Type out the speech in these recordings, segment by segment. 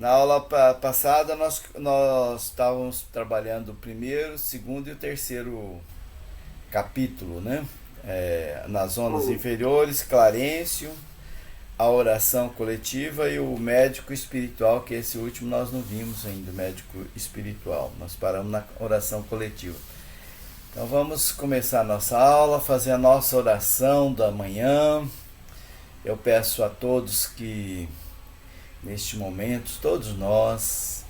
Na aula passada nós estávamos trabalhando o primeiro, o segundo e o terceiro capítulo, né? Nas zonas inferiores, Clarencio, a oração coletiva e o médico espiritual, que esse último nós não vimos ainda, o médico espiritual. Nós paramos na oração coletiva. Então vamos começar a nossa aula, fazer a nossa oração da manhã. Eu peço a todos que neste momento, todos nós,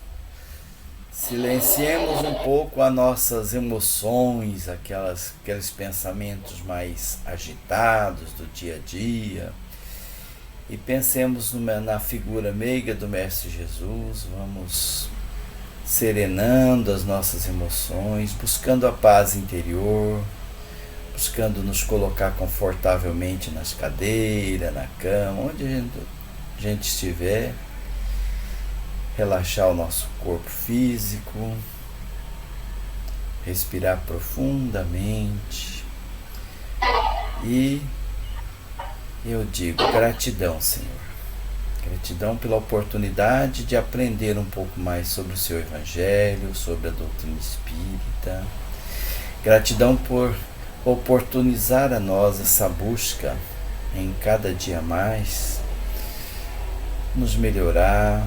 silenciemos um pouco as nossas emoções, aqueles pensamentos mais agitados do dia a dia, e pensemos na figura meiga do Mestre Jesus. Vamos serenando as nossas emoções, buscando a paz interior, buscando nos colocar confortavelmente nas cadeiras, na cama, onde a gente estiver, relaxar o nosso corpo físico, respirar profundamente e eu digo gratidão, Senhor. Gratidão pela oportunidade de aprender um pouco mais sobre o seu Evangelho, sobre a doutrina espírita. Gratidão por oportunizar a nós essa busca em cada dia mais, nos melhorar,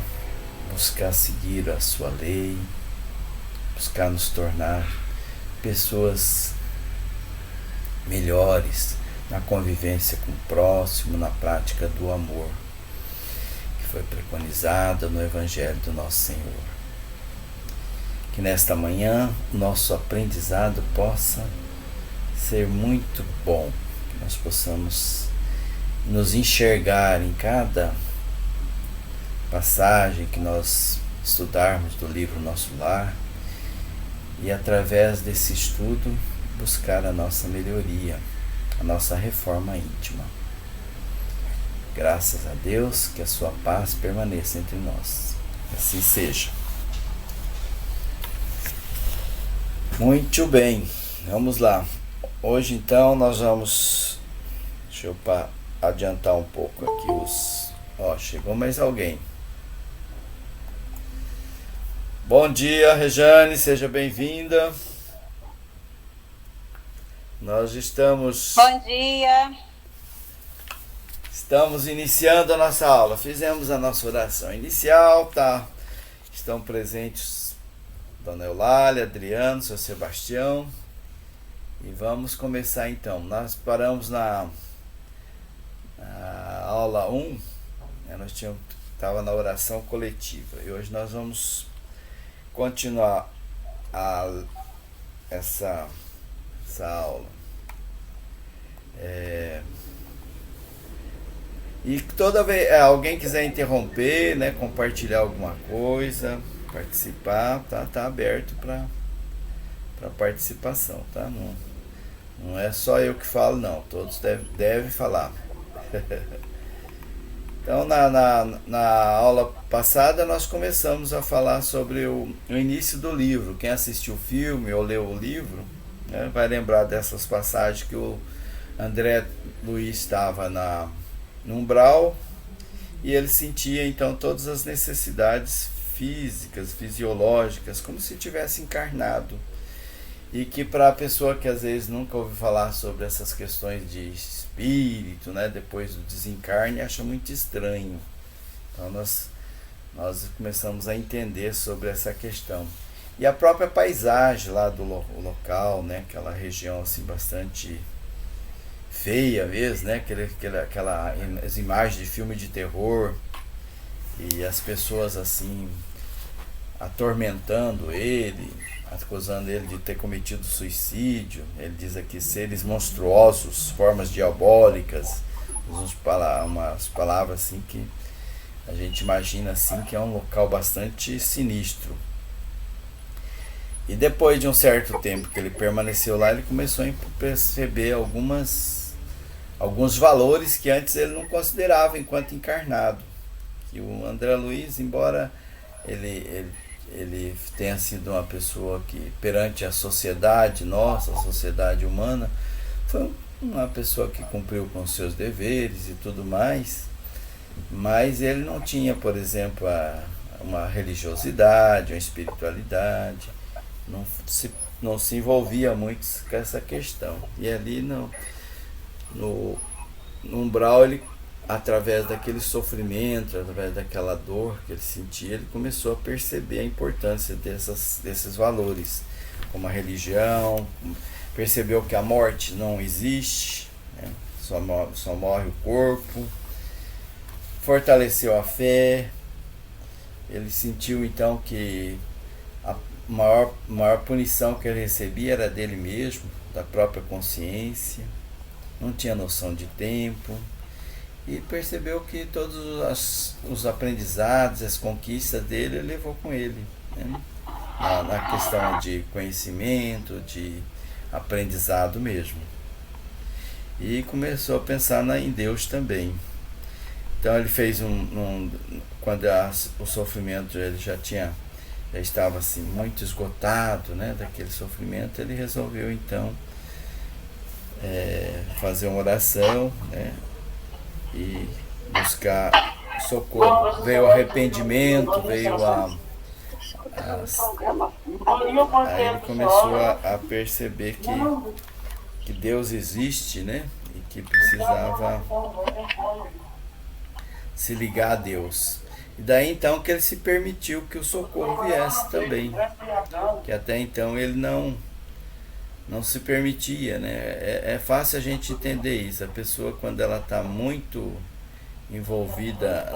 buscar seguir a sua lei, buscar nos tornar pessoas melhores na convivência com o próximo, na prática do amor que foi preconizada no Evangelho do nosso Senhor. Que nesta manhã o nosso aprendizado possa ser muito bom, que nós possamos nos enxergar em cada passagem que nós estudarmos do livro Nosso Lar e através desse estudo buscar a nossa melhoria, a nossa reforma íntima. Graças a Deus, que a sua paz permaneça entre nós. Assim seja. Muito bem, vamos lá. Hoje então nós vamos... Deixa eu adiantar um pouco aqui os... chegou mais alguém. Bom dia, Rejane, seja bem-vinda. Nós estamos... Bom dia. Estamos iniciando a nossa aula. Fizemos a nossa oração inicial, tá? Estão presentes Dona Eulália, Adriano, Seu Sebastião. E vamos começar então. Nós paramos na aula 1, né? Nós estava na oração coletiva. E hoje nós vamos continuar essa aula. E toda vez alguém quiser interromper, né, compartilhar alguma coisa, participar, tá aberto para participação, tá? Não é só eu que falo, não. Todos devem falar. Então, na aula passada, nós começamos a falar sobre o início do livro. Quem assistiu o filme ou leu o livro, né, vai lembrar dessas passagens que o André Luiz estava no umbral e ele sentia, então, todas as necessidades físicas, fisiológicas, como se tivesse encarnado. E que para a pessoa que às vezes nunca ouviu falar sobre essas questões de espírito, né, depois do desencarne, acha muito estranho. Então nós começamos a entender sobre essa questão. E a própria paisagem lá do local, né, aquela região assim bastante feia mesmo, né, as imagens de filme de terror e as pessoas assim atormentando ele, acusando ele de ter cometido suicídio. Ele diz aqui seres monstruosos, formas diabólicas, umas palavras assim que a gente imagina assim que é um local bastante sinistro. E depois de um certo tempo que ele permaneceu lá, ele começou a perceber alguns valores que antes ele não considerava enquanto encarnado. Que o André Luiz, embora ele tenha sido uma pessoa que, perante a sociedade nossa, a sociedade humana, foi uma pessoa que cumpriu com seus deveres e tudo mais, mas ele não tinha, por exemplo, uma religiosidade, uma espiritualidade, não se envolvia muito com essa questão. E ali no umbral, ele, através daquele sofrimento, através daquela dor que ele sentia, ele começou a perceber a importância desses valores, como a religião, percebeu que a morte não existe, né? Só morre o corpo, fortaleceu a fé. Ele sentiu então que a maior punição que ele recebia era dele mesmo, da própria consciência, não tinha noção de tempo, e percebeu que todos os aprendizados, as conquistas dele, ele levou com ele, né? Na questão de conhecimento, de aprendizado mesmo. E começou a pensar em Deus também. Então ele fez quando o sofrimento ele já estava assim muito esgotado, né, daquele sofrimento, ele resolveu então fazer uma oração, né, e buscar socorro. Veio o arrependimento, aí ele começou a perceber que Deus existe, né, e que precisava se ligar a Deus. E daí então que ele se permitiu que o socorro viesse também, que até então ele não se permitia, né? É fácil a gente entender isso. A pessoa, quando ela está muito envolvida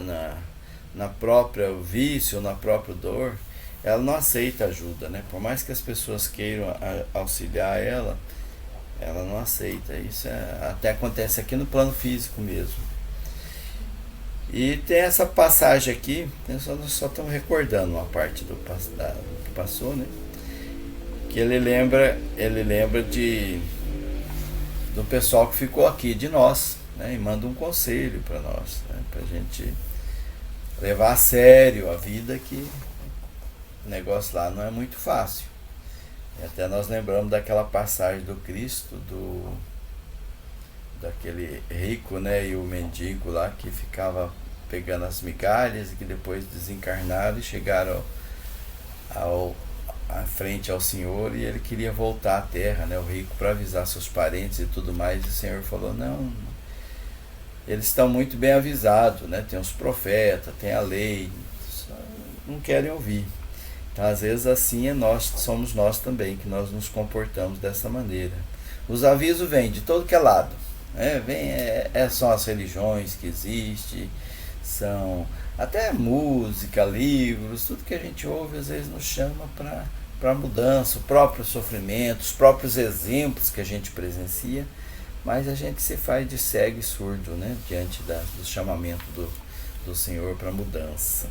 na própria vício, na própria dor, ela não aceita ajuda, né? Por mais que as pessoas queiram auxiliar ela não aceita. Isso até acontece aqui no plano físico mesmo. E tem essa passagem aqui, nós só estamos recordando uma parte do que passou, né? Que ele lembra do pessoal que ficou aqui, de nós, né? E manda um conselho para nós, né? Para a gente levar a sério a vida, que o negócio lá não é muito fácil. E até nós lembramos daquela passagem do Cristo, daquele rico, né, e o mendigo lá que ficava pegando as migalhas, e que depois desencarnaram e chegaram à frente ao Senhor, e ele queria voltar à terra, né, o rico, para avisar seus parentes e tudo mais, e o Senhor falou: não, eles estão muito bem avisados, né, tem os profetas, tem a lei, não querem ouvir. Então às vezes assim somos nós também, que nós nos comportamos dessa maneira. Os avisos vêm de todo que é lado. São as religiões que existem, são até música, livros, tudo que a gente ouve às vezes nos chama para mudança, o próprio sofrimento, os próprios exemplos que a gente presencia, mas a gente se faz de cego e surdo, né, diante do chamamento do Senhor para mudança.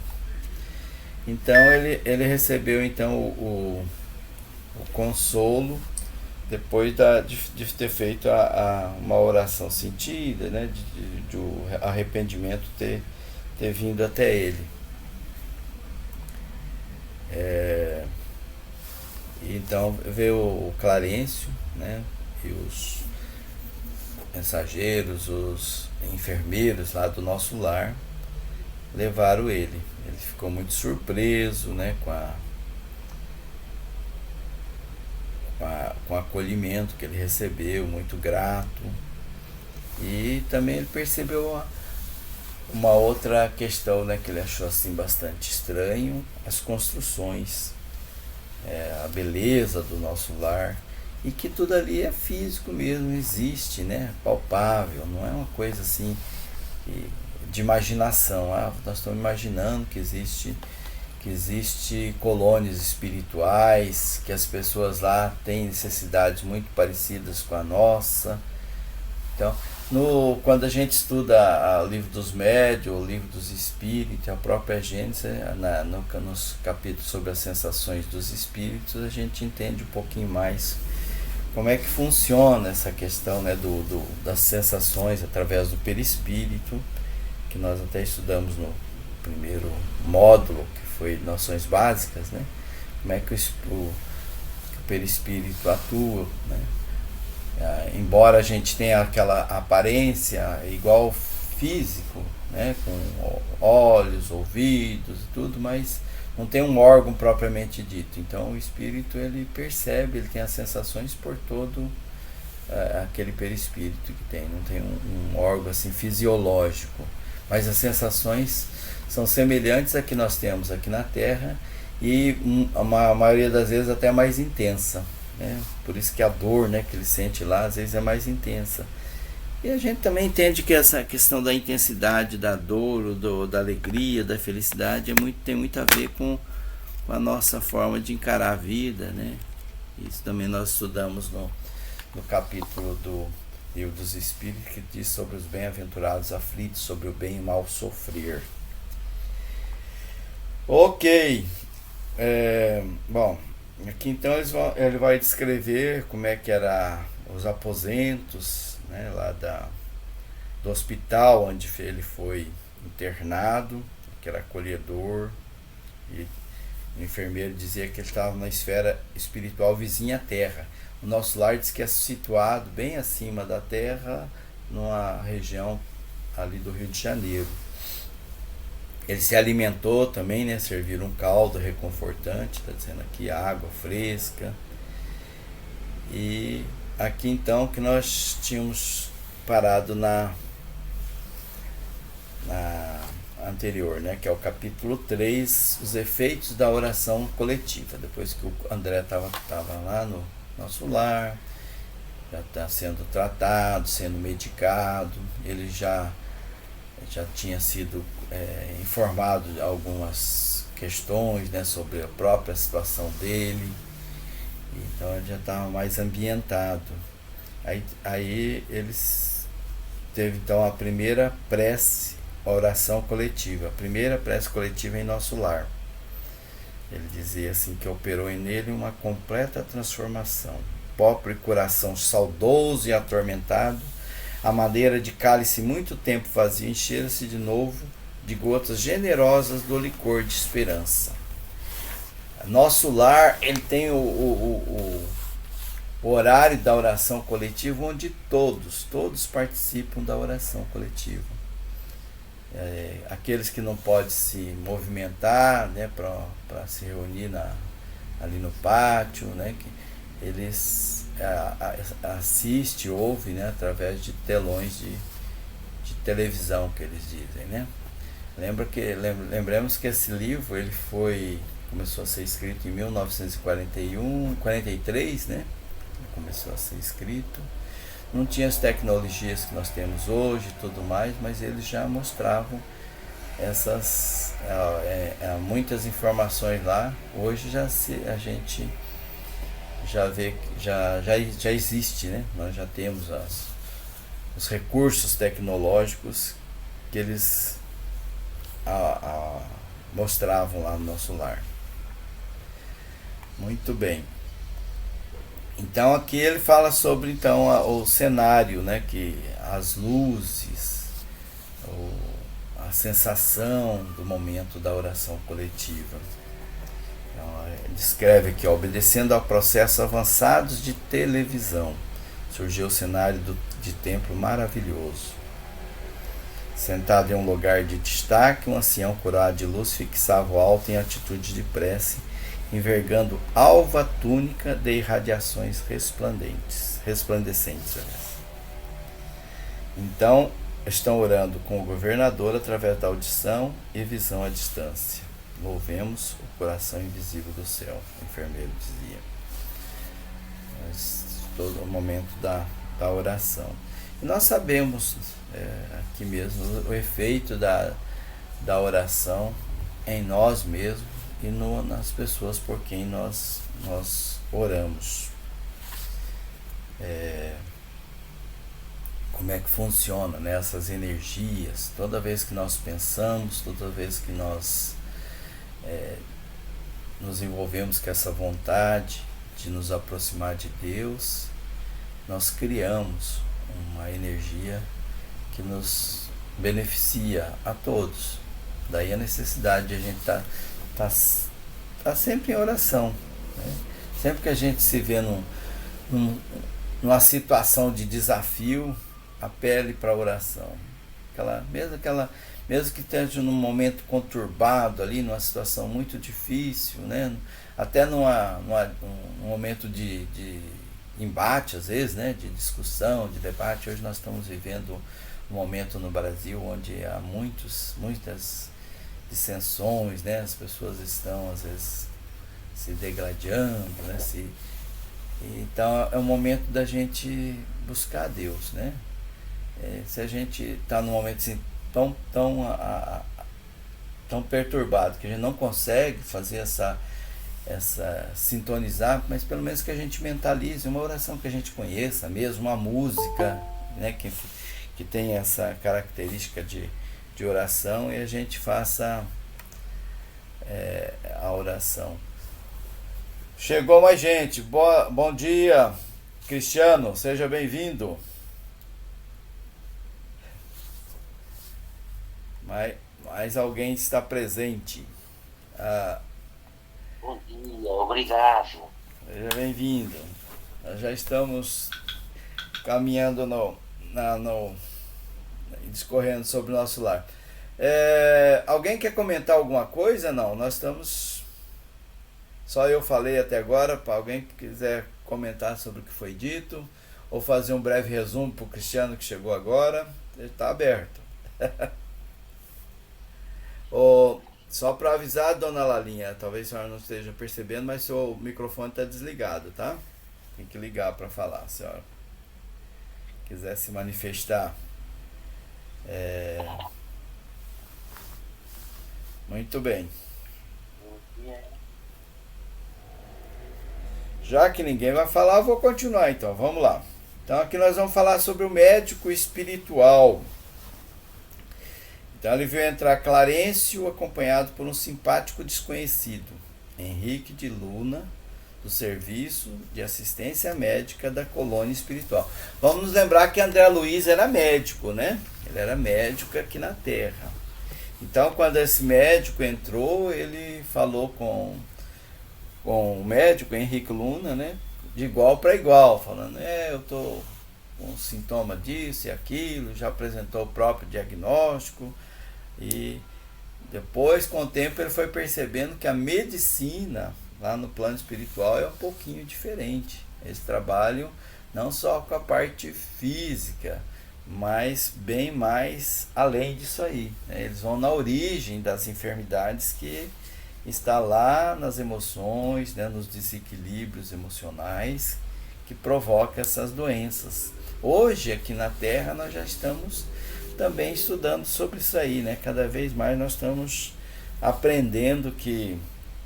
Então ele recebeu então o consolo, depois de ter feito uma oração sentida, né, de o arrependimento ter vindo até ele. Então veio o Clarencio, né, e os mensageiros, os enfermeiros lá do nosso lar levaram ele. Ele ficou muito surpreso, né, com o acolhimento que ele recebeu, muito grato. E também ele percebeu uma outra questão, né, que ele achou assim bastante estranho: as construções, a beleza do nosso lar, e que tudo ali é físico mesmo, existe, né, palpável, não é uma coisa assim de imaginação. Nós estamos imaginando que existe colônias espirituais, que as pessoas lá têm necessidades muito parecidas com a nossa. Então, quando a gente estuda o livro dos médiuns, o livro dos espíritos, a própria Gênesis, nos capítulos sobre as sensações dos espíritos, a gente entende um pouquinho mais como é que funciona essa questão, né, das sensações através do perispírito, que nós até estudamos no primeiro módulo, que foi noções básicas, né? Como é que o perispírito atua, né? Embora a gente tenha aquela aparência igual físico, né, com olhos, ouvidos e tudo, mas não tem um órgão propriamente dito. Então o espírito ele percebe, ele tem as sensações por todo aquele perispírito que tem, não tem um órgão assim fisiológico, mas as sensações são semelhantes a que nós temos aqui na Terra e a maioria das vezes até mais intensa, né? Por isso que a dor, né, que ele sente lá às vezes é mais intensa. E a gente também entende que essa questão da intensidade da dor, da alegria, da felicidade tem muito a ver com a nossa forma de encarar a vida, né? Isso também nós estudamos no capítulo do Livro dos Espíritos, que diz sobre os bem-aventurados aflitos, sobre o bem e o mal sofrer. Ok. Bom, aqui então ele vai descrever como é que eram os aposentos, né, lá do hospital onde ele foi internado, que era acolhedor, e o enfermeiro dizia que ele estava na esfera espiritual vizinha à Terra. O nosso lar diz que é situado bem acima da Terra, numa região ali do Rio de Janeiro. Ele se alimentou também, né? Serviram um caldo reconfortante, está dizendo aqui, água fresca. E aqui então que nós tínhamos parado na anterior, né? Que é o capítulo 3, os efeitos da oração coletiva. Depois que o André estava lá no nosso lar, já está sendo tratado, sendo medicado, ele já tinha sido informado de algumas questões, né, sobre a própria situação dele, então ele já estava mais ambientado. Aí eles teve então a primeira prece, a oração coletiva, a primeira prece coletiva em nosso lar. Ele dizia assim que operou nele uma completa transformação. Pobre coração saudoso e atormentado, a maneira de cálice muito tempo vazio, encheram-se de novo de gotas generosas do licor de esperança. Nosso lar, ele tem o horário da oração coletiva, onde todos participam da oração coletiva. Aqueles que não podem se movimentar, né, para se reunir ali no pátio, né, que eles assistem, ouvem, né, através de telões de televisão, que eles dizem, né. Lembremos que esse livro ele começou a ser escrito em 1943, né, começou a ser escrito. Não tinha as tecnologias que nós temos hoje e tudo mais, mas eles já mostravam muitas informações lá. Hoje a gente já vê que já existe, né? Nós já temos os recursos tecnológicos que eles mostravam lá no nosso lar. Muito bem. Então aqui ele fala sobre então o cenário, né, que as luzes, a sensação do momento da oração coletiva. Então, ele descreve aqui, obedecendo a processos avançados de televisão, surgiu o cenário de templo maravilhoso. Sentado em um lugar de destaque, um ancião curado de luz fixava o alto em atitude de prece, envergando alva túnica de irradiações resplandecentes. Então, estão orando com o governador através da audição e visão à distância. Louvemos o coração invisível do céu, o enfermeiro dizia. Mas, todo o momento da oração. E nós sabemos aqui mesmo o efeito da oração em nós mesmos e nas pessoas por quem nós oramos. Como é que funciona, né, essas energias? Toda vez que nós pensamos, toda vez que nós nos envolvemos com essa vontade de nos aproximar de Deus, nós criamos uma energia que nos beneficia a todos. Daí a necessidade de a gente tá sempre em oração, né? Sempre que a gente se vê numa situação de desafio, apele para a oração. Mesmo aquela mesmo que esteja num momento conturbado ali, numa situação muito difícil, né? Até num momento de embate, às vezes, né? De discussão, de debate. Hoje nós estamos vivendo um momento no Brasil onde há muitas dissensões, né? As pessoas estão, às vezes, se degradando, né? Então é um momento da gente buscar a Deus, né? Se a gente está num momento assim, tão perturbado que a gente não consegue fazer essa sintonizar, mas pelo menos que a gente mentalize uma oração que a gente conheça mesmo, uma música, né? Que tem essa característica de oração, e a gente faça a oração. Chegou mais gente. Bom dia, Cristiano, seja bem-vindo. Mais alguém está presente. Bom dia, obrigado. Seja bem-vindo. Nós já estamos caminhando discorrendo sobre o nosso lar. Alguém quer comentar alguma coisa? Não, nós estamos... Só eu falei até agora. Para alguém que quiser comentar sobre o que foi dito, ou fazer um breve resumo para o Cristiano que chegou agora, ele está aberto. Só para avisar, dona Lalinha, talvez a senhora não esteja percebendo, mas seu microfone está desligado, tá? Tem que ligar para falar, se a senhora quiser se manifestar. Muito bem. Já que ninguém vai falar, eu vou continuar então. Vamos lá. Então aqui nós vamos falar sobre o médico espiritual. Então ele viu entrar Clarencio, acompanhado por um simpático desconhecido, Henrique de Luna, do Serviço de Assistência Médica da Colônia Espiritual. Vamos nos lembrar que André Luiz era médico, né? Ele era médico aqui na Terra. Então quando esse médico entrou, ele falou com o médico Henrique Luna, né? De igual para igual, falando, eu tô com sintoma disso e aquilo, já apresentou o próprio diagnóstico. E depois, com o tempo, ele foi percebendo que a medicina lá no plano espiritual é um pouquinho diferente. Eles trabalham não só com a parte física, mas bem mais além disso aí, né? Eles vão na origem das enfermidades, que está lá nas emoções, né, nos desequilíbrios emocionais que provocam essas doenças. Hoje, aqui na Terra, nós já estamos também estudando sobre isso aí, né? Cada vez mais nós estamos aprendendo que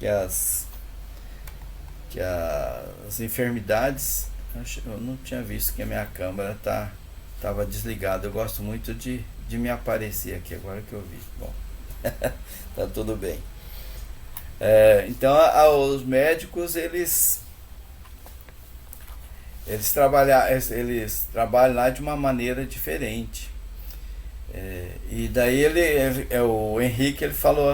as enfermidades... Eu não tinha visto que a minha câmera estava desligada. Eu gosto muito de me aparecer aqui, agora que eu vi. Bom, tá tudo bem. Então, os médicos, eles trabalham lá de uma maneira diferente. E daí o Henrique, ele falou,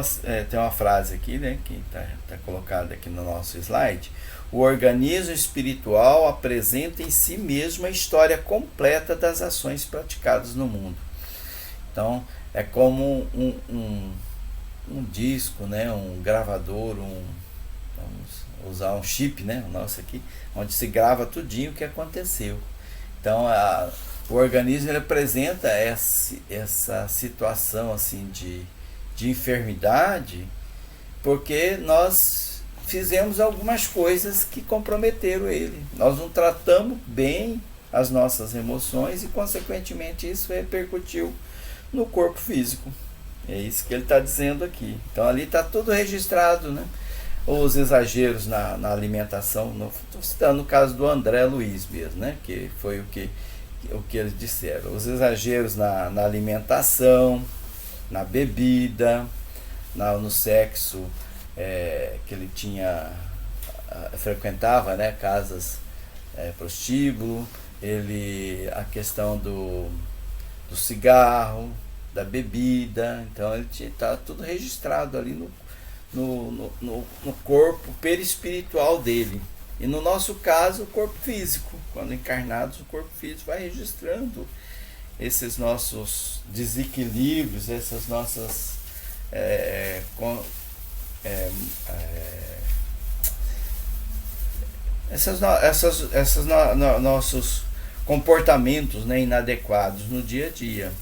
tem uma frase aqui, né, que tá colocada aqui no nosso slide: o organismo espiritual apresenta em si mesmo a história completa das ações praticadas no mundo. Então é como um disco, né, um gravador, vamos usar um chip, né, o nosso aqui, onde se grava tudinho o que aconteceu. Então o organismo, ele apresenta essa situação assim de enfermidade, porque nós fizemos algumas coisas que comprometeram ele. Nós não tratamos bem as nossas emoções e, consequentemente, isso repercutiu no corpo físico. É isso que ele está dizendo aqui. Então ali está tudo registrado, né? Os exageros na alimentação. Estou citando o caso do André Luiz mesmo, né? Que foi o que eles disseram. Os exageros na alimentação, na bebida, no sexo, que ele frequentava, né, casas prostíbulo, a questão do cigarro, da bebida. Então ele está tudo registrado ali no corpo perispiritual dele. E no nosso caso, o corpo físico. Quando encarnados, o corpo físico vai registrando esses nossos desequilíbrios, essas nossas nossos comportamentos, né, inadequados no dia a dia,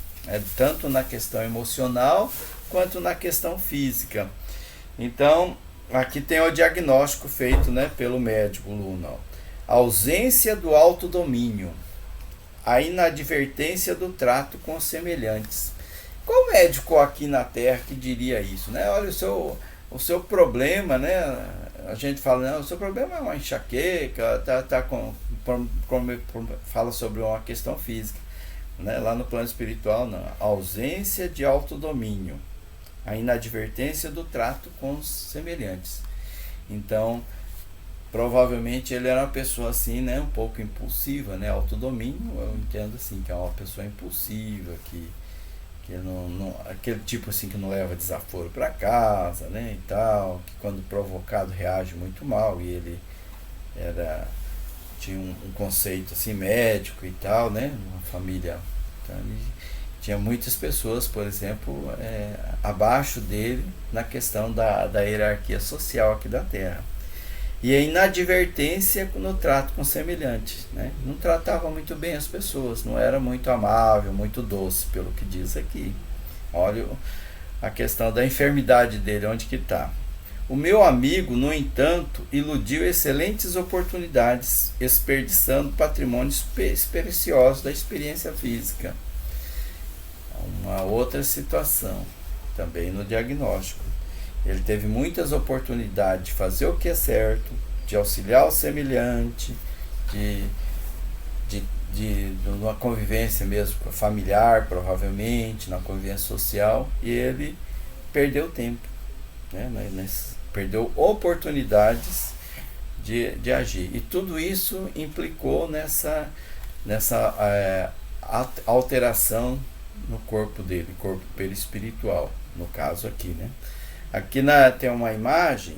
tanto na questão emocional quanto na questão física. Então, aqui tem o diagnóstico feito, né, pelo médico Luna. Ausência do autodomínio, a inadvertência do trato com os semelhantes. Qual médico aqui na Terra que diria isso, né? Olha, o seu problema, né? A gente fala, não, o seu problema é uma enxaqueca, fala sobre uma questão física, né? Lá no plano espiritual, não. Ausência de autodomínio, a inadvertência do trato com os semelhantes. Então, provavelmente ele era uma pessoa assim, né, um pouco impulsiva, né? Autodomínio, eu entendo assim, que é uma pessoa impulsiva, que não, aquele tipo assim que não leva desaforo para casa, né, e tal, que quando provocado reage muito mal, e ele tinha um conceito assim médico e tal, né, uma família, então ele tinha muitas pessoas, por exemplo, abaixo dele na questão da hierarquia social aqui da Terra. E a inadvertência no trato com semelhantes, né? Não tratava muito bem as pessoas, não era muito amável, muito doce, pelo que diz aqui. Olha a questão da enfermidade dele, onde que está. O meu amigo, no entanto, iludiu excelentes oportunidades, desperdiçando patrimônios preciosos da experiência física. Uma outra situação, também no diagnóstico. Ele teve muitas oportunidades de fazer o que é certo, de auxiliar o semelhante, de uma convivência mesmo familiar, provavelmente, na convivência social, e ele perdeu tempo, né? Perdeu oportunidades de agir. E tudo isso implicou nessa alteração no corpo dele, corpo perispiritual, no caso aqui, né? Aqui tem uma imagem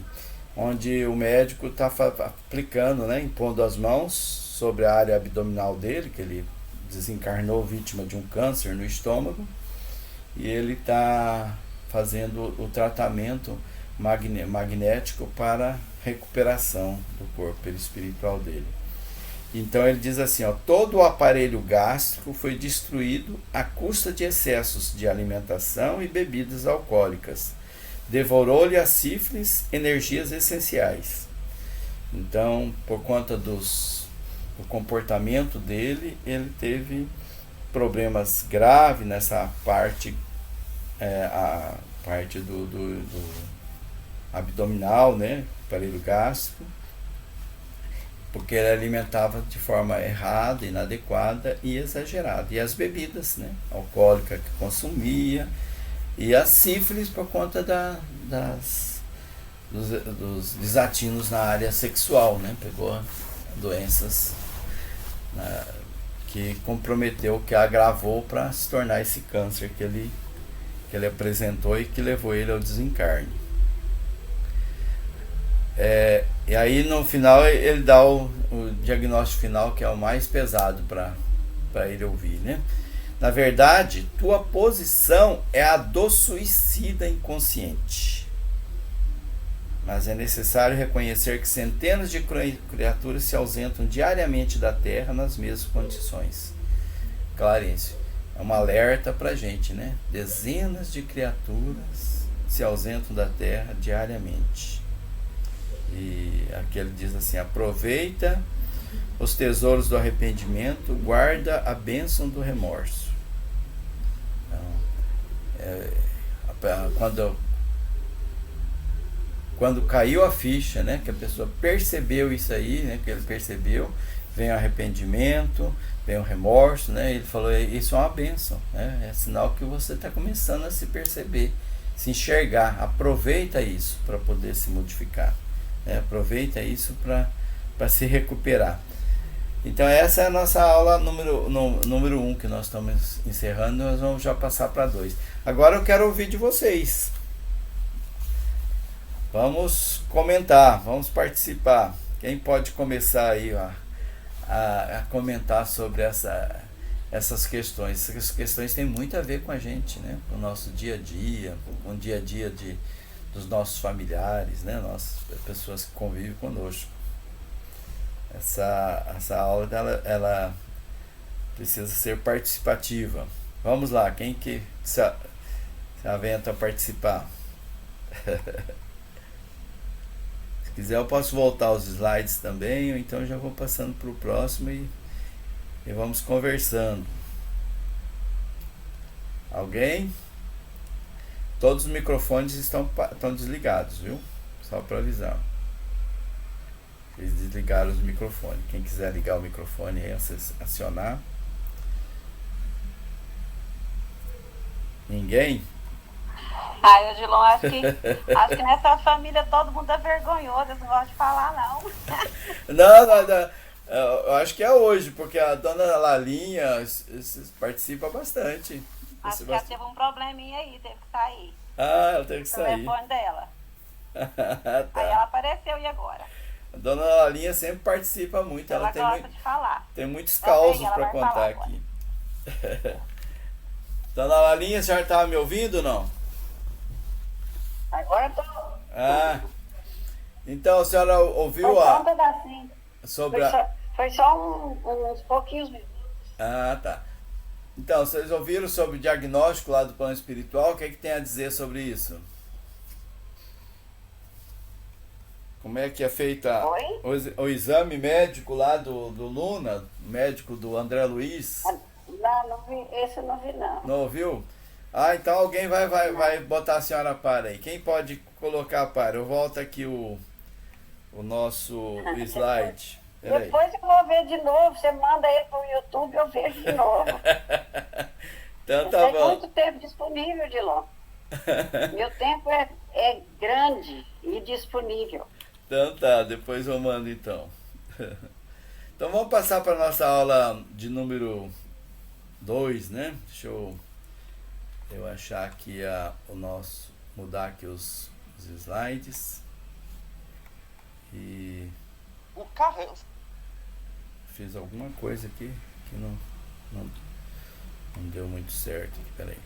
onde o médico está aplicando, né, impondo as mãos sobre a área abdominal dele, que ele desencarnou vítima de um câncer no estômago, e ele está fazendo o tratamento magnético para recuperação do corpo perispiritual dele. Então ele diz assim, todo o aparelho gástrico foi destruído à custa de excessos de alimentação e bebidas alcoólicas. Devorou-lhe a sífilis energias essenciais. Então, por conta do comportamento dele, ele teve problemas graves nessa parte, a parte do abdominal, né, aparelho gástrico, porque ele alimentava de forma errada, inadequada e exagerada. E as bebidas, né, alcoólicas que consumia, e a sífilis por conta dos desatinos na área sexual, né? Pegou doenças que comprometeu, que agravou para se tornar esse câncer que ele apresentou e que levou ele ao desencarne. E aí no final ele dá o diagnóstico final, que é o mais pesado para ele ouvir, né? Na verdade, tua posição é a do suicida inconsciente. Mas é necessário reconhecer que centenas de criaturas se ausentam diariamente da Terra nas mesmas condições. Clarêncio, é um alerta para a gente, né? Dezenas de criaturas se ausentam da Terra diariamente. E aqui ele diz assim, aproveita os tesouros do arrependimento, guarda a bênção do remorso. Então, quando caiu a ficha, né, que a pessoa percebeu isso aí, né, que ele percebeu, vem o arrependimento, vem o remorso, né, ele falou, isso é uma bênção, né, é sinal que você está começando a se perceber, se enxergar, aproveita isso para poder se modificar, né, aproveita isso para se recuperar. Então essa é a nossa aula número 1 que nós estamos encerrando. Nós vamos já passar para 2. Agora eu quero ouvir de vocês. Vamos comentar, vamos participar. Quem pode começar aí a comentar sobre essas questões. Essas questões têm muito a ver com a gente, né? Com o nosso dia a dia, com o dia a dia dos nossos familiares, né? Nossas pessoas que convivem conosco. Essa aula ela precisa ser participativa. Vamos lá, quem que se aventa a participar? Se quiser eu posso voltar os slides também, ou então já vou passando para o próximo e vamos conversando. Alguém? Todos os microfones estão desligados, viu? Só para avisar. Eles desligaram os microfones. Quem quiser ligar o microfone aí, acionar. Ninguém? Ai, Odilon, acho que nessa família todo mundo é vergonhoso, eles não gostam de falar, não. Não. Eu acho que é hoje, porque a dona Lalinha participa bastante. Acho que ela teve um probleminha aí, teve que sair. Ah, ela teve que O sair. telefone dela. Tá. Aí ela apareceu, e agora? A dona Lalinha sempre participa muito. Ela gosta de falar. Tem muitos causos ela para vai contar falar aqui. Dona Lalinha, a senhora estava me ouvindo ou não? Agora eu tô. Ah, então a senhora ouviu Foi só um pedacinho. sobre Foi só uns pouquinhos minutos. Ah, tá. Então, vocês ouviram sobre o diagnóstico lá do plano espiritual? O que é que tem a dizer sobre isso? Como é que é feita o exame médico lá do Luna, médico do André Luiz? Não vi, esse eu não vi, não. Não ouviu? Ah, então alguém vai botar a senhora para aí. Quem pode colocar para? Eu volto aqui o nosso slide. Depois eu vou ver de novo. Você manda ele pro YouTube, eu vejo de novo. Então tá bom. Tem muito tempo disponível, Dilon. Meu tempo é grande e disponível. Então tá, depois eu mando então. Então vamos passar para a nossa aula de número 2, né? Deixa eu achar aqui mudar aqui os slides. E O carro. fiz alguma coisa aqui que não deu muito certo. Peraí.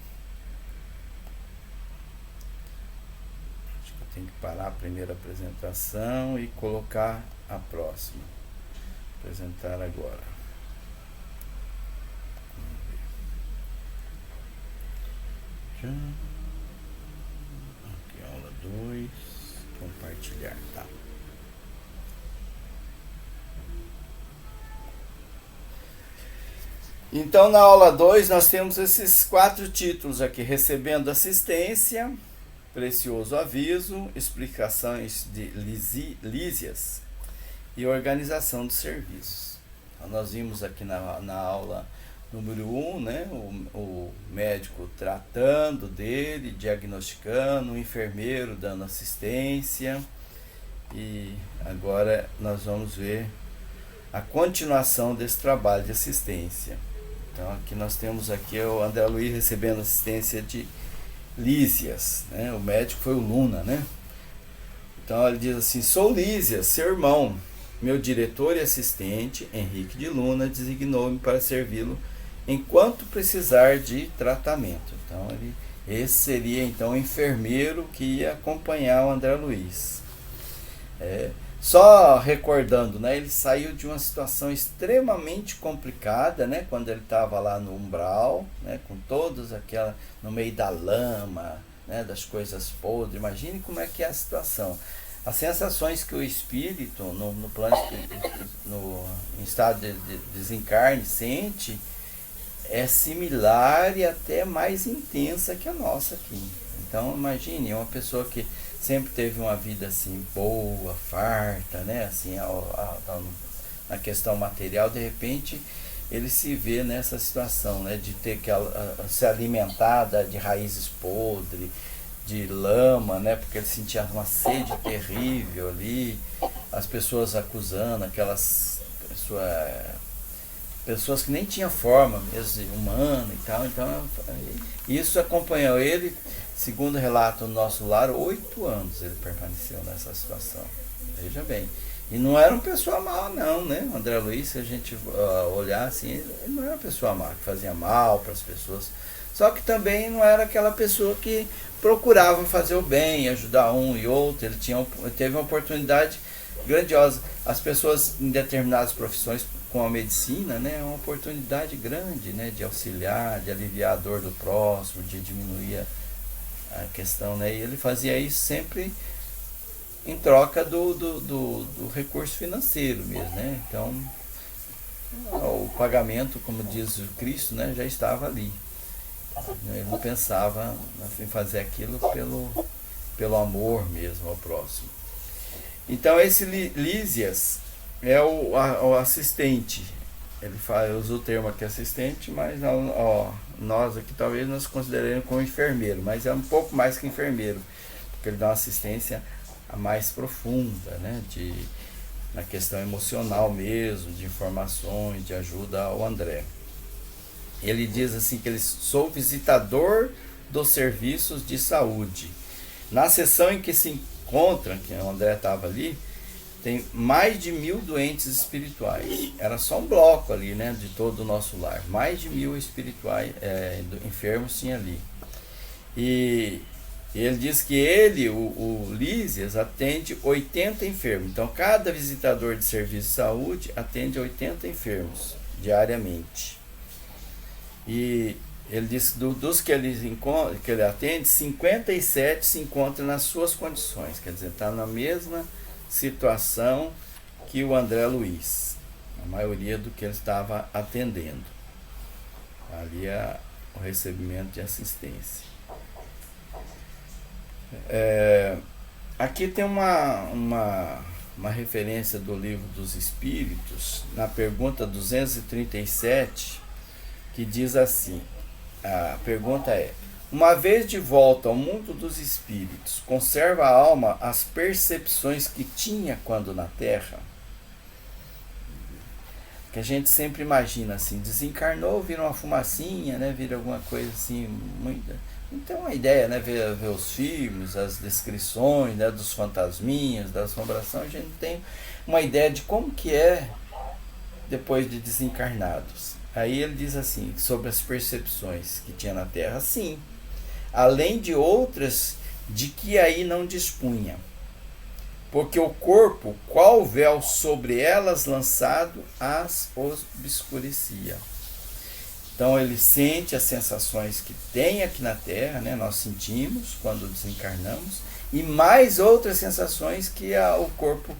Acho que eu tenho que parar a primeira apresentação e colocar a próxima. Apresentar agora. Aqui, aula 2, compartilhar, tá? Então, na aula 2, nós temos esses 4 títulos aqui: recebendo assistência, precioso aviso, explicações de lísias e organização dos serviços. Então, nós vimos aqui na aula número 1, né, o médico tratando dele, diagnosticando, o enfermeiro dando assistência, e agora nós vamos ver a continuação desse trabalho de assistência. Então aqui nós temos aqui o André Luiz recebendo assistência de Lísias, né? O médico foi o Luna, né? Então ele diz assim: sou Lísias, seu irmão. Meu diretor e assistente, Henrique de Luna, designou-me para servi-lo enquanto precisar de tratamento. Então esse seria então o enfermeiro que ia acompanhar o André Luiz. Só recordando, né, ele saiu de uma situação extremamente complicada, né, quando ele estava lá no umbral, né, com todas aquelas, no meio da lama, né, das coisas podres. Imagine como é que é a situação. As sensações que o espírito, no plano em estado de desencarne, sente, é similar e até mais intensa que a nossa aqui. Então imagine uma pessoa que sempre teve uma vida assim boa, farta, né, assim, na questão material, de repente ele se vê nessa situação, né, de ter que se alimentar de raízes podres, de lama, né, porque ele sentia uma sede terrível ali, as pessoas acusando aquelas pessoas que nem tinham forma mesmo humana e tal. Então isso acompanhou ele Segundo relato no nosso lar, 8 anos ele permaneceu nessa situação. Veja bem. E não era uma pessoa má, não, né? O André Luiz, se a gente olhar assim, ele não era uma pessoa má, que fazia mal para as pessoas. Só que também não era aquela pessoa que procurava fazer o bem, ajudar um e outro. Ele teve uma oportunidade grandiosa. As pessoas em determinadas profissões, com a medicina, né, é uma oportunidade grande, né, de auxiliar, de aliviar a dor do próximo, de diminuir a questão, né? E ele fazia isso sempre em troca do recurso financeiro mesmo, né? Então, o pagamento, como diz o Cristo, né, já estava ali. Ele não pensava em fazer aquilo pelo amor mesmo ao próximo. Então, esse Lísias é o assistente. Ele usa o termo aqui assistente, mas nós aqui talvez nós consideremos como enfermeiro, mas é um pouco mais que enfermeiro, porque ele dá uma assistência a mais profunda, né, na questão emocional mesmo, de informações, de ajuda ao André. Ele diz assim que ele sou visitador dos serviços de saúde. Na sessão em que se encontra, que o André estava ali, tem mais de 1000 doentes espirituais. Era só um bloco ali, né, de todo o nosso lar. Mais de 1000 espirituais, enfermos tinha ali. E ele diz que o Lísias, atende 80 enfermos. Então, cada visitador de serviço de saúde atende 80 enfermos diariamente. E ele diz que dos que ele atende, 57 se encontram nas suas condições. Quer dizer, está na mesma situação que o André Luiz. A maioria do que ele estava atendendo. Ali é o recebimento de assistência. Aqui tem uma referência do Livro dos Espíritos, na pergunta 237, que diz assim, a pergunta é: uma vez de volta ao mundo dos espíritos, conserva a alma as percepções que tinha quando na Terra? Que a gente sempre imagina assim, desencarnou, vira uma fumacinha, né, vira alguma coisa assim, então a ideia, né, ver os filmes, as descrições, né, dos fantasminhas, da assombração, a gente tem uma ideia de como que é depois de desencarnados. Aí ele diz assim, sobre as percepções que tinha na Terra, sim, além de outras de que aí não dispunha, porque o corpo, qual véu sobre elas lançado, as obscurecia. Então ele sente as sensações que tem aqui na Terra, né? Nós sentimos quando desencarnamos, e mais outras sensações que o corpo,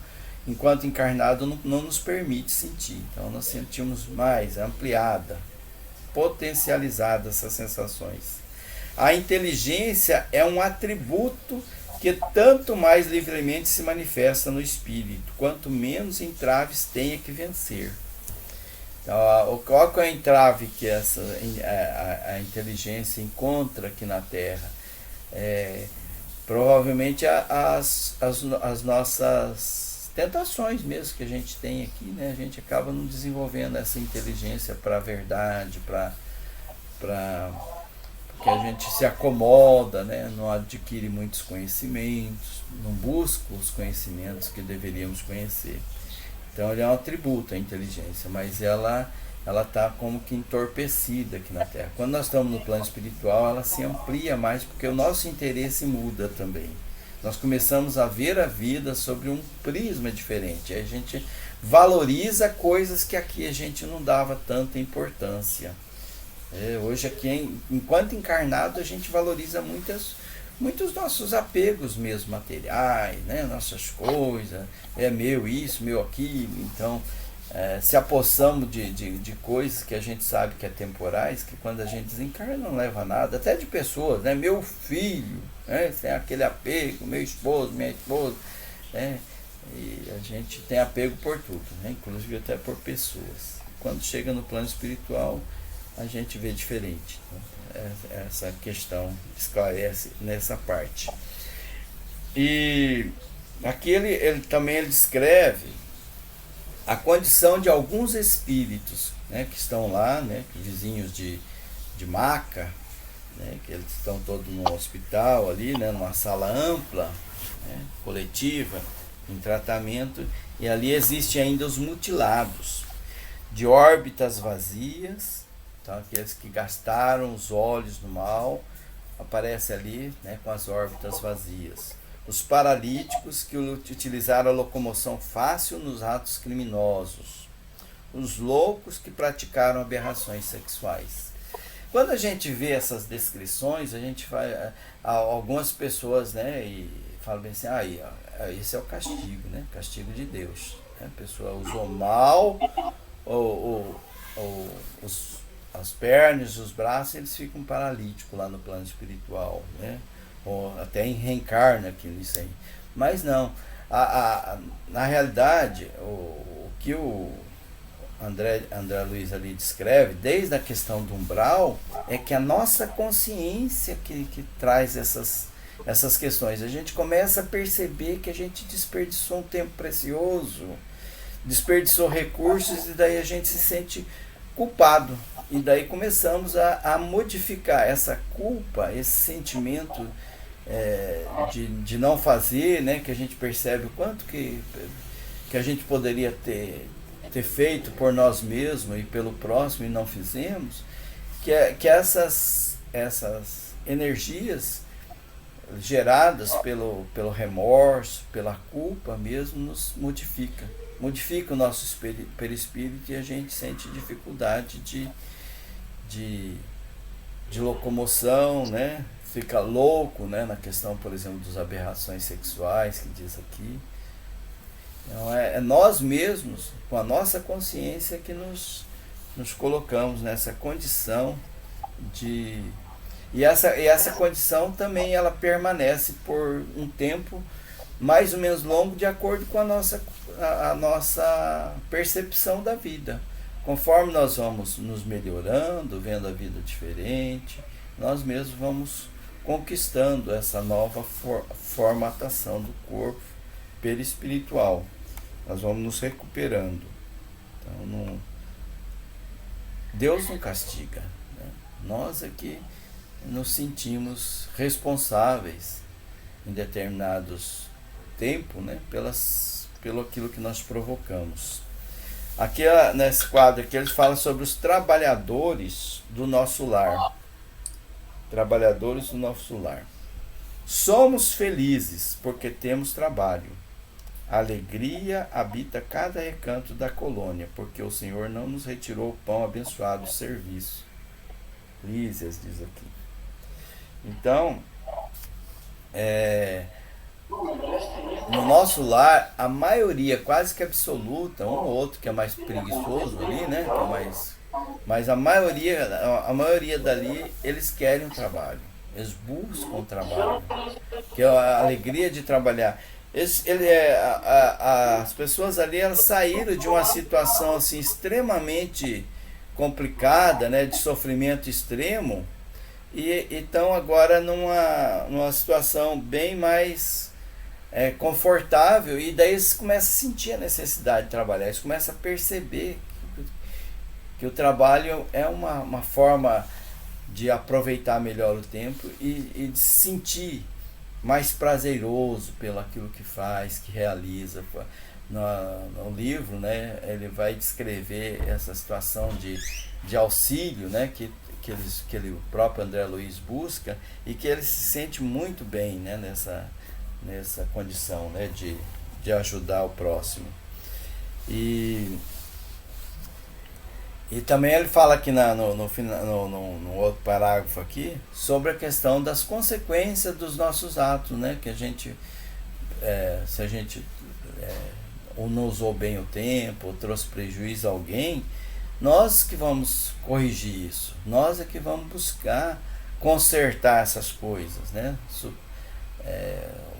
enquanto encarnado, não nos permite sentir. Então nós sentimos mais, ampliada, potencializada essas sensações. A inteligência é um atributo que tanto mais livremente se manifesta no espírito, quanto menos entraves tenha que vencer. Então, qual que é o entrave que a inteligência encontra aqui na Terra? Provavelmente as nossas tentações mesmo que a gente tem aqui, né? A gente acaba não desenvolvendo essa inteligência para a verdade, porque a gente se acomoda, né? Não adquire muitos conhecimentos, não busca os conhecimentos que deveríamos conhecer. Então ele é um atributo, a inteligência, mas ela está como que entorpecida aqui na Terra. Quando nós estamos no plano espiritual, ela se amplia mais, porque o nosso interesse muda também. Nós começamos a ver a vida sobre um prisma diferente. Aí a gente valoriza coisas que aqui a gente não dava tanta importância. Hoje aqui, enquanto encarnado, a gente valoriza muitos nossos apegos mesmo materiais, né? Nossas coisas, meu isso, meu aquilo. Então, se apossamos de coisas que a gente sabe que é temporais, que quando a gente desencarna não leva a nada, até de pessoas, né? Meu filho, né? Tem aquele apego, meu esposo, minha esposa, né? E a gente tem apego por tudo, né? Inclusive até por pessoas. Quando chega no plano espiritual, a gente vê diferente. Essa questão esclarece nessa parte. E aqui ele também descreve a condição de alguns espíritos, né, que estão lá, né, vizinhos de Maca, né, que eles estão todos no hospital ali, né, numa sala ampla, né, coletiva, em tratamento, e ali existem ainda os mutilados, de órbitas vazias, então aqueles que gastaram os olhos no mal, aparece ali, né, com as órbitas vazias. Os paralíticos que utilizaram a locomoção fácil nos atos criminosos. Os loucos que praticaram aberrações sexuais. Quando a gente vê essas descrições, a gente vai, algumas pessoas, né, e falam bem assim, esse é o castigo, né, castigo de Deus. Né? A pessoa usou mal, as pernas, os braços, eles ficam paralíticos lá no plano espiritual, né? Ou até reencarna aquilo, isso aí. Mas não, na realidade, o que o André Luiz ali descreve, desde a questão do umbral, é que a nossa consciência que traz essas questões. A gente começa a perceber que a gente desperdiçou um tempo precioso, desperdiçou recursos, e daí a gente se sente culpado. E daí começamos a modificar essa culpa, esse sentimento de não fazer, né, que a gente percebe o quanto que a gente poderia ter feito por nós mesmos e pelo próximo e não fizemos, que essas energias geradas pelo remorso, pela culpa mesmo, nos modifica o nosso perispírito, e a gente sente dificuldade de locomoção, né? Fica louco, né? Na questão, por exemplo, das aberrações sexuais, que diz aqui. Então, é nós mesmos, com a nossa consciência, que nos colocamos nessa condição de... E essa condição também ela permanece por um tempo mais ou menos longo, de acordo com a nossa percepção da vida. Conforme nós vamos nos melhorando, vendo a vida diferente, nós mesmos vamos conquistando essa nova formatação do corpo perispiritual. Nós vamos nos recuperando. Então, Deus não castiga, né? Nós é que nos sentimos responsáveis em determinados tempos, né, pelo aquilo que nós provocamos. Aqui nesse quadro aqui eles falam sobre os trabalhadores do nosso lar. Trabalhadores do nosso lar. Somos felizes porque temos trabalho. A alegria habita cada recanto da colônia, porque o Senhor não nos retirou o pão abençoado do serviço. Lísias diz aqui. Então, no nosso lar, a maioria quase que absoluta, um ou outro que é mais preguiçoso ali, né? Que é mas a maioria dali, eles querem o trabalho. Eles buscam o trabalho. Que é a alegria de trabalhar. As pessoas ali, elas saíram de uma situação assim extremamente complicada, né? De sofrimento extremo. E estão agora numa situação bem mais confortável, e daí eles começam a sentir a necessidade de trabalhar, eles começam a perceber que o trabalho é uma forma de aproveitar melhor o tempo e de se sentir mais prazeroso pelo aquilo que faz, que realiza. No livro, né, ele vai descrever essa situação de auxílio, né, que o próprio André Luiz busca, e que ele se sente muito bem, né, nessa condição, né, de ajudar o próximo. E também ele fala aqui no outro parágrafo aqui sobre a questão das consequências dos nossos atos, né, que a gente, se a gente ou não usou bem o tempo, ou trouxe prejuízo a alguém, nós que vamos corrigir isso, nós é que vamos buscar consertar essas coisas, né?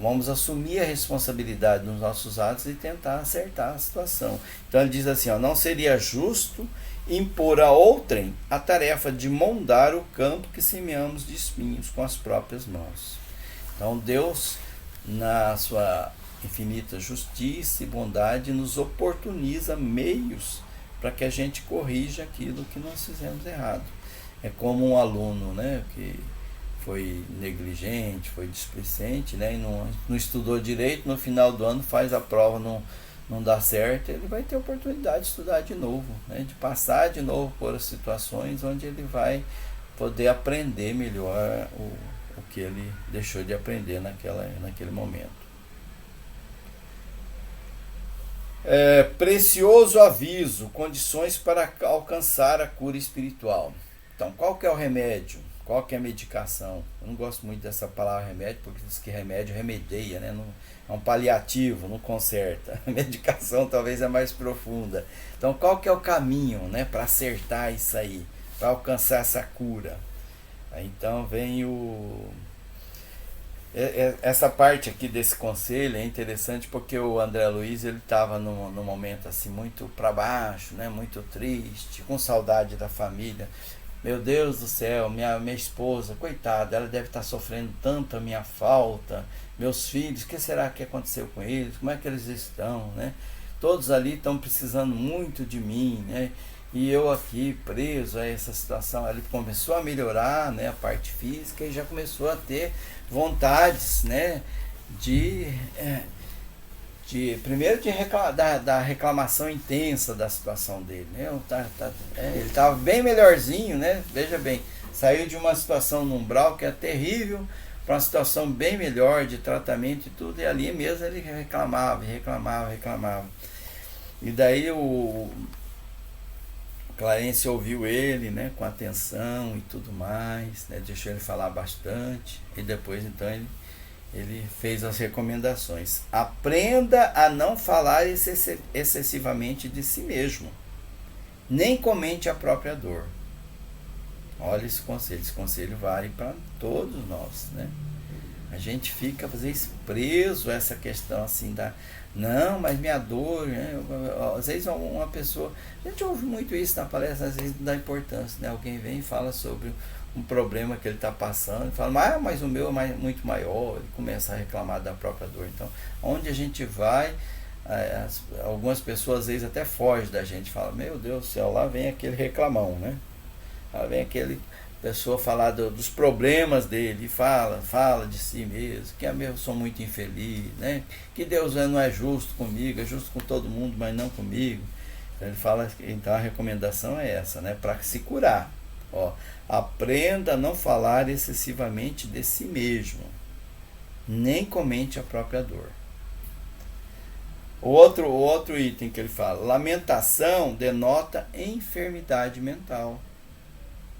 Vamos assumir a responsabilidade dos nossos atos e tentar acertar a situação. Então ele diz assim, não seria justo impor a outrem a tarefa de mondar o campo que semeamos de espinhos com as próprias mãos. Então Deus, na sua infinita justiça e bondade, nos oportuniza meios para que a gente corrija aquilo que nós fizemos errado. É como um aluno, né, que foi negligente, foi displicente, né? E não estudou direito, no final do ano faz a prova, não dá certo, ele vai ter oportunidade de estudar de novo, né? De passar de novo por situações onde ele vai poder aprender melhor o que ele deixou de aprender naquele momento. Precioso aviso, condições para alcançar a cura espiritual. Então, qual que é o remédio? Qual que é a medicação? Eu não gosto muito dessa palavra remédio, porque diz que remédio remedeia, né? Não, é um paliativo, não conserta. A medicação talvez é mais profunda. Então, qual que é o caminho, né, para acertar isso aí, para alcançar essa cura? Então vem essa parte aqui desse conselho é interessante, porque o André Luiz ele estava num momento assim muito para baixo, né, muito triste, com saudade da família. Meu Deus do céu, minha esposa, coitada, ela deve estar sofrendo tanto a minha falta. Meus filhos, o que será que aconteceu com eles? Como é que eles estão, né? Todos ali estão precisando muito de mim, né? E eu aqui preso a essa situação. Ele começou a melhorar, né, a parte física, e já começou a ter vontades, né, primeiro da reclamação intensa da situação dele, né? Ele estava bem melhorzinho, né? Veja bem, saiu de uma situação no umbral que é terrível para uma situação bem melhor de tratamento e tudo, e ali mesmo ele reclamava. E daí o Clarence ouviu ele, né, com atenção e tudo mais, né, deixou ele falar bastante, e depois então ele fez as recomendações. Aprenda a não falar excessivamente de si mesmo, nem comente a própria dor. Olha esse conselho vale para todos nós, né? A gente fica às vezes preso a essa questão assim não, mas minha dor, né? Às vezes uma pessoa, a gente ouve muito isso na palestra, às vezes não dá importância, né? Alguém vem e fala sobre um problema que ele está passando, e fala, mas o meu é muito maior, ele começa a reclamar da própria dor. Então, onde a gente vai, algumas pessoas às vezes até fogem da gente, falam, meu Deus do céu, lá vem aquele reclamão, né? Lá vem aquele pessoa falar dos problemas dele, fala de si mesmo, que eu sou muito infeliz, né? Que Deus não é justo comigo, é justo com todo mundo, mas não comigo. Então ele fala, então a recomendação é essa, né? Para se curar. Aprenda a não falar excessivamente de si mesmo, nem comente a própria dor. O outro item que ele fala, lamentação denota enfermidade mental,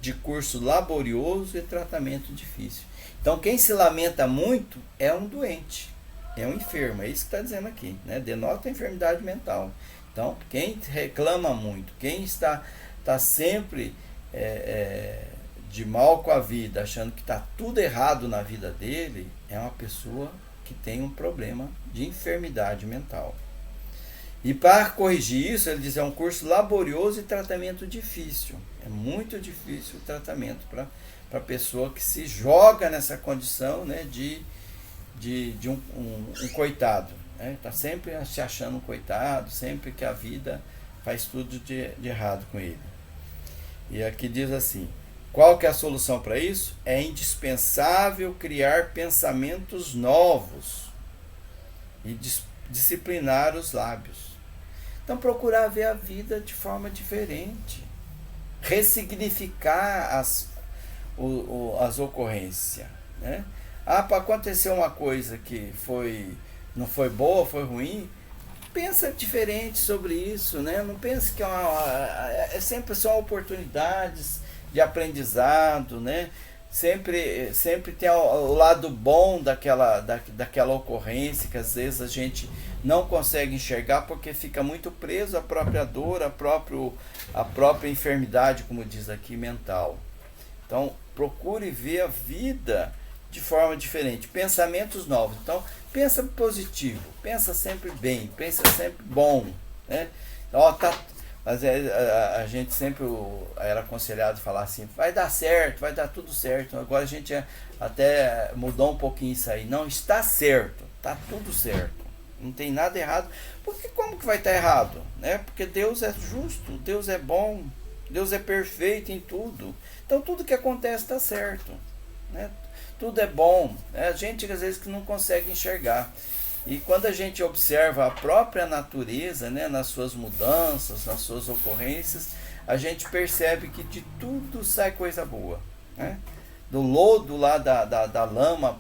de curso laborioso e tratamento difícil. Então quem se lamenta muito é um doente, é um enfermo, é isso que está dizendo aqui, né? Denota enfermidade mental. Então quem reclama muito, quem está sempre de mal com a vida, achando que está tudo errado na vida dele, é uma pessoa que tem um problema de enfermidade mental. E para corrigir isso, ele diz, é um curso laborioso e tratamento difícil. É muito difícil o tratamento para a pessoa que se joga nessa condição, né, de um coitado. Está sempre se achando um coitado, sempre que a vida faz tudo de errado com ele. E aqui diz assim, qual que é a solução para isso? É indispensável criar pensamentos novos e disciplinar os lábios. Então procurar ver a vida de forma diferente, ressignificar as ocorrências, né? Para acontecer uma coisa que não foi boa, foi ruim, pensa diferente sobre isso, né? Não pense que sempre são oportunidades de aprendizado, né? Sempre tem o lado bom daquela ocorrência, que às vezes a gente não consegue enxergar porque fica muito preso à própria dor, à própria enfermidade, como diz aqui, mental. Então, procure ver a vida de forma diferente, pensamentos novos. Então, pensa positivo, pensa sempre bem, pensa sempre bom, né? Às vezes a gente sempre era aconselhado a falar assim, vai dar certo, vai dar tudo certo. Agora a gente até mudou um pouquinho isso aí. Não, está certo, está tudo certo. Não tem nada errado. Porque como que vai estar errado? Né? Porque Deus é justo, Deus é bom, Deus é perfeito em tudo. Então tudo que acontece está certo. né? Tudo é bom. A gente às vezes que não consegue enxergar. E quando a gente observa a própria natureza, né, nas suas mudanças, nas suas ocorrências, a gente percebe que de tudo sai coisa boa, né? Do lodo lá da lama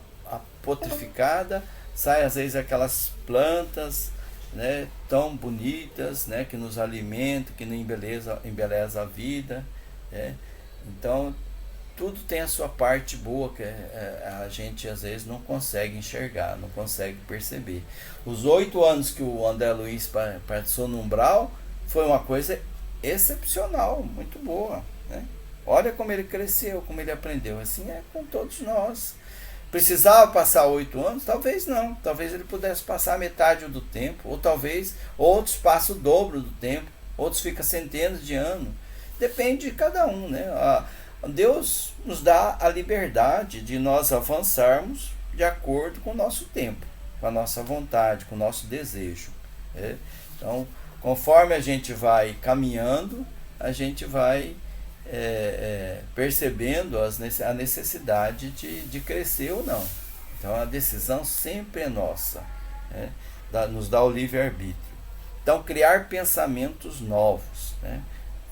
potrificada, sai às vezes aquelas plantas, né, tão bonitas, né, que nos alimentam, que nos embeleza a vida, né? Então, tudo tem a sua parte boa que a gente às vezes não consegue enxergar, não consegue perceber. Os 8 anos que o André Luiz passou no umbral foi uma coisa excepcional, muito boa, né? Olha como ele cresceu, como ele aprendeu. Assim é com todos nós. Precisava passar 8 anos? Talvez não. Talvez ele pudesse passar metade do tempo, ou talvez outros passam o dobro do tempo, outros ficam centenas de anos. Depende de cada um, né? Deus nos dá a liberdade de nós avançarmos de acordo com o nosso tempo, com a nossa vontade, com o nosso desejo, né? Então, conforme a gente vai caminhando, a gente vai percebendo a necessidade de crescer ou não. Então, a decisão sempre é nossa, né? Nos dá o livre-arbítrio. Então, criar pensamentos novos, né?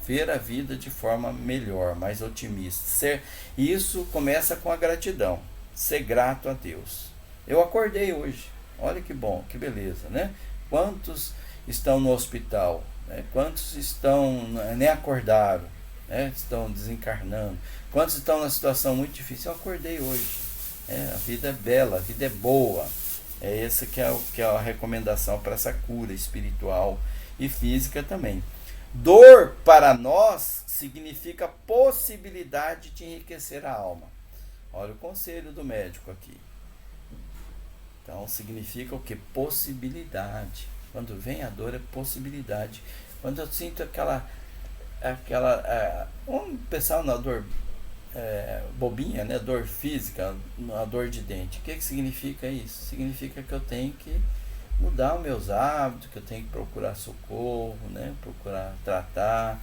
Ver a vida de forma melhor, mais otimista. Isso começa com a gratidão. Ser grato a Deus. Eu acordei hoje. Olha que bom, que beleza, né? Quantos estão no hospital? Né? Quantos estão, nem acordaram, né? Estão desencarnando? Quantos estão numa situação muito difícil? Eu acordei hoje. A vida é bela, a vida é boa. É essa que é a recomendação para essa cura espiritual e física também. Dor para nós significa possibilidade de enriquecer a alma. Olha o conselho do médico aqui. Então significa o que? Possibilidade. Quando vem a dor é possibilidade. Quando eu sinto vamos pensar na dor bobinha, né? Dor física, a dor de dente. O que significa isso? Significa que eu tenho que mudar os meus hábitos, que eu tenho que procurar socorro, né? Procurar tratar,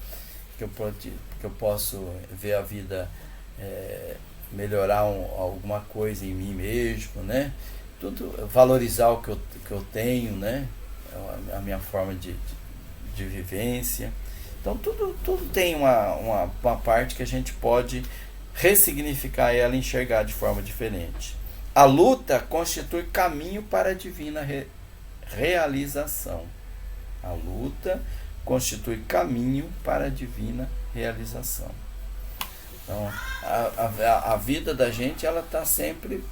que eu posso ver a vida melhorar alguma coisa em mim mesmo, né? Tudo, valorizar o que eu tenho, né? A minha forma de vivência. Então tudo tem uma parte que a gente pode ressignificar ela e enxergar de forma diferente. A luta constitui caminho para a divina realização. A luta constitui caminho para a divina realização. Então, a vida da gente, ela está sempre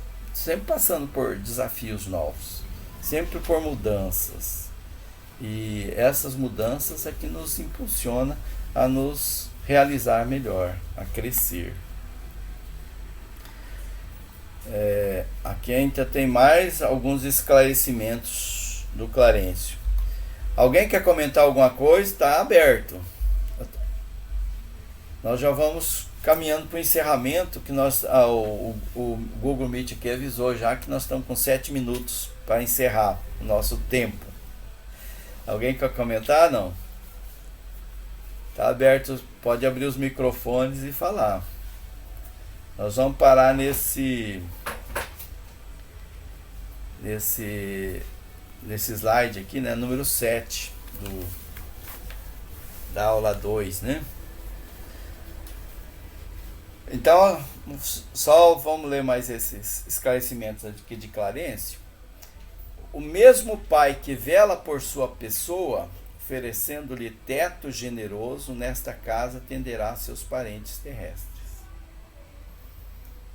passando por desafios novos, sempre por mudanças. E essas mudanças é que nos impulsiona a nos realizar melhor, a crescer. Aqui ainda tem mais alguns esclarecimentos do Clarencio. Alguém quer comentar alguma coisa? Está aberto. Nós já vamos caminhando para o encerramento, que o Google Meet aqui avisou já que nós estamos com 7 minutos para encerrar o nosso tempo. Alguém quer comentar? Não? Está aberto, pode abrir os microfones e falar. Nós vamos parar nesse slide aqui, né, número 7 da aula 2, né? Então, só vamos ler mais esses esclarecimentos aqui de Clarencio. O mesmo Pai que vela por sua pessoa, oferecendo-lhe teto generoso, nesta casa atenderá a seus parentes terrestres.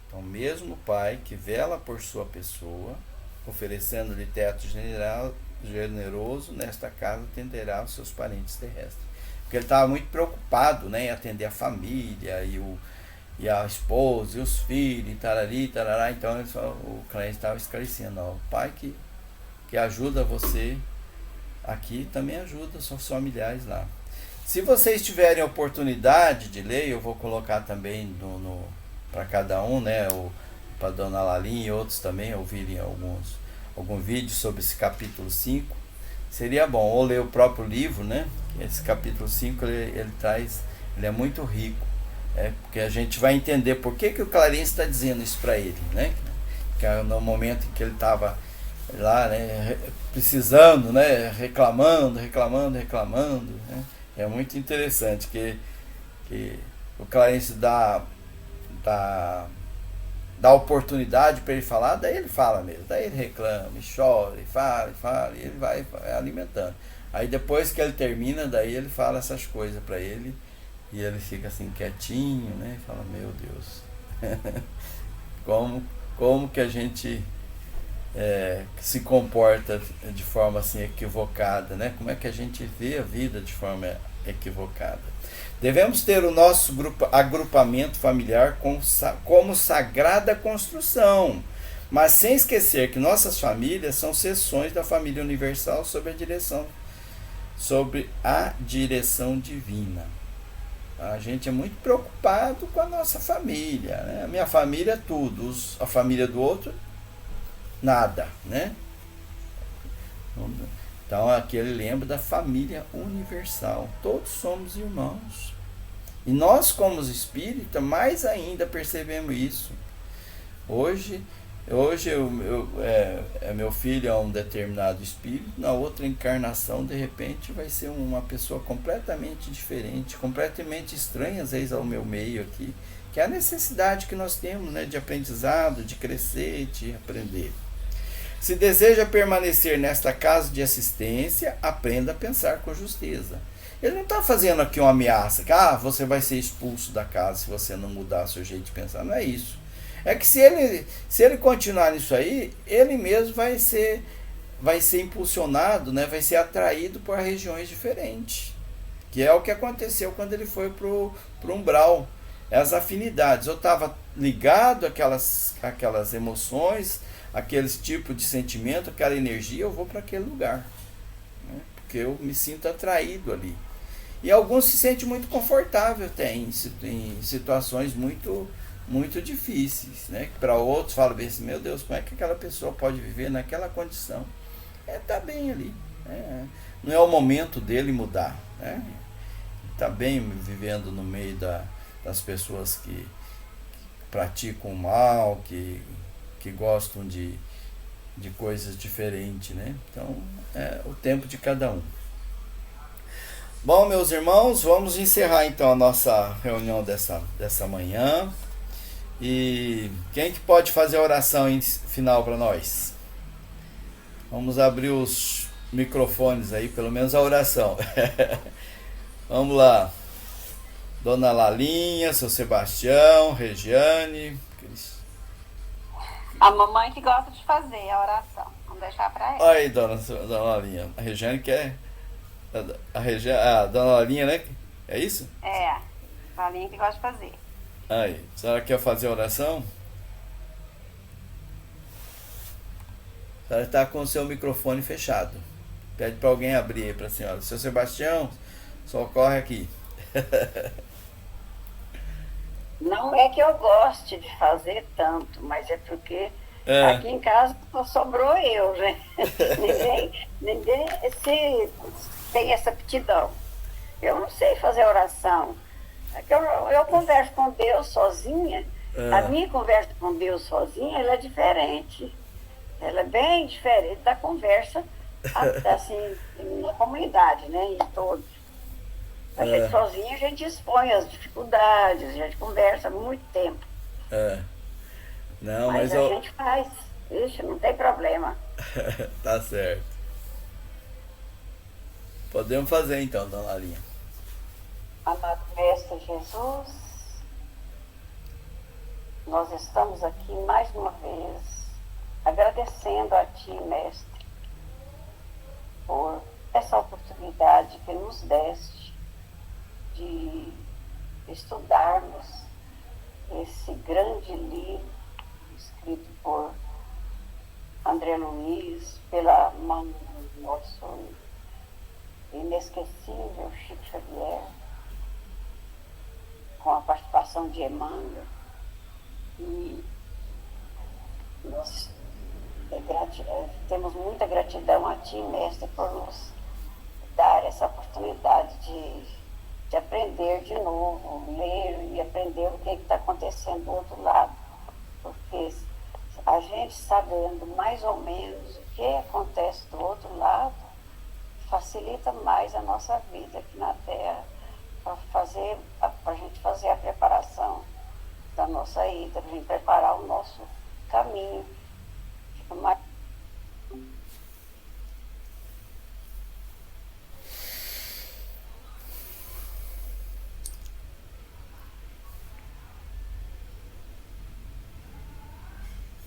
Então, o mesmo Pai que vela por sua pessoa, oferecendo-lhe teto generoso, nesta casa atenderá os seus parentes terrestres. Porque ele estava muito preocupado, né, em atender a família e a esposa e os filhos, e tarará. Então o cliente estava esclarecendo, ó, o Pai que ajuda você aqui também ajuda seus familiares lá. Se vocês tiverem oportunidade de ler, eu vou colocar também para cada um, né, para Dona Lalinha e outros também ouvirem algum vídeo sobre esse capítulo 5, seria bom, ou ler o próprio livro, né? Esse capítulo 5 ele é muito rico, Porque a gente vai entender por que o Clarence está dizendo isso para ele, né? Que no momento em que ele estava lá, né, precisando, né, reclamando, né? É muito interessante que o Clarence dá oportunidade para ele falar, daí ele fala mesmo, daí ele reclama, e chora, e fala, e ele vai alimentando. Aí depois que ele termina, daí ele fala essas coisas para ele, e ele fica assim quietinho, né, e fala, meu Deus, como que a gente se comporta de forma assim equivocada, né? Como é que a gente vê a vida de forma equivocada? Devemos ter o nosso agrupamento familiar como sagrada construção, mas sem esquecer que nossas famílias são seções da família universal sob a direção divina. A gente é muito preocupado com a nossa família, né? A minha família é tudo, a família do outro nada, né? Então aqui ele lembra da família universal. Todos somos irmãos. E nós, como espíritas, mais ainda percebemos isso. Hoje meu filho é um determinado espírito, na outra encarnação, de repente, vai ser uma pessoa completamente diferente, completamente estranha, às vezes, ao meu meio aqui, que é a necessidade que nós temos, né, de aprendizado, de crescer, de aprender. Se deseja permanecer nesta casa de assistência, aprenda a pensar com justeza. Ele não está fazendo aqui uma ameaça, que você vai ser expulso da casa se você não mudar seu jeito de pensar. Não é isso. É que se ele continuar nisso aí, ele mesmo vai ser impulsionado, né? Vai ser atraído por regiões diferentes. Que é o que aconteceu quando ele foi pro umbral. As afinidades. Eu estava ligado àquelas emoções, aqueles tipos de sentimento, aquela energia, eu vou para aquele lugar, né? Porque eu me sinto atraído ali. E alguns se sentem muito confortável até em situações muito, muito difíceis, né? Para outros falam assim, meu Deus, como é que aquela pessoa pode viver naquela condição? Tá bem ali, né? Não é o momento dele mudar, né? Tá bem vivendo no meio das pessoas que praticam o mal, que gostam de coisas diferentes, né? Então, é o tempo de cada um. Bom, meus irmãos, vamos encerrar então a nossa reunião dessa manhã. E quem que pode fazer a oração final para nós? Vamos abrir os microfones aí, pelo menos a oração. Vamos lá. Dona Lalinha, seu Sebastião, Regiane. A mamãe que gosta de fazer a oração. Vamos deixar para ela. Aí, dona Lalinha. A Regiane quer. A dona Lalinha, né? É isso? É, a Lalinha que gosta de fazer. Aí, a senhora quer fazer a oração? A senhora está com o seu microfone fechado. Pede para alguém abrir aí para a senhora. Seu Sebastião, socorre aqui. Não é que eu goste de fazer tanto, mas é porque aqui em casa só sobrou eu, né? ninguém tem essa aptidão. Eu não sei fazer oração. É que eu converso com Deus sozinha. A minha conversa com Deus sozinha, ela é diferente. Ela é bem diferente da conversa assim, na comunidade, né? Em todos. A gente sozinha, a gente expõe as dificuldades, a gente conversa muito tempo. Não, mas a gente faz. Ixi, não tem problema. Tá certo. Podemos fazer então, dona Lalinha. Amado Mestre Jesus, nós estamos aqui mais uma vez agradecendo a Ti, Mestre, por essa oportunidade que nos deste de estudarmos esse grande livro escrito por André Luiz, pela mão do nosso inesquecível Chico Xavier, com a participação de Emmanuel. E nós temos muita gratidão a Ti, Mestre, por nos dar essa oportunidade de de aprender de novo, ler e aprender o que está acontecendo do outro lado. Porque a gente sabendo mais ou menos o que acontece do outro lado, facilita mais a nossa vida aqui na Terra, para a gente fazer a preparação da nossa ida, para a gente preparar o nosso caminho. Fica mais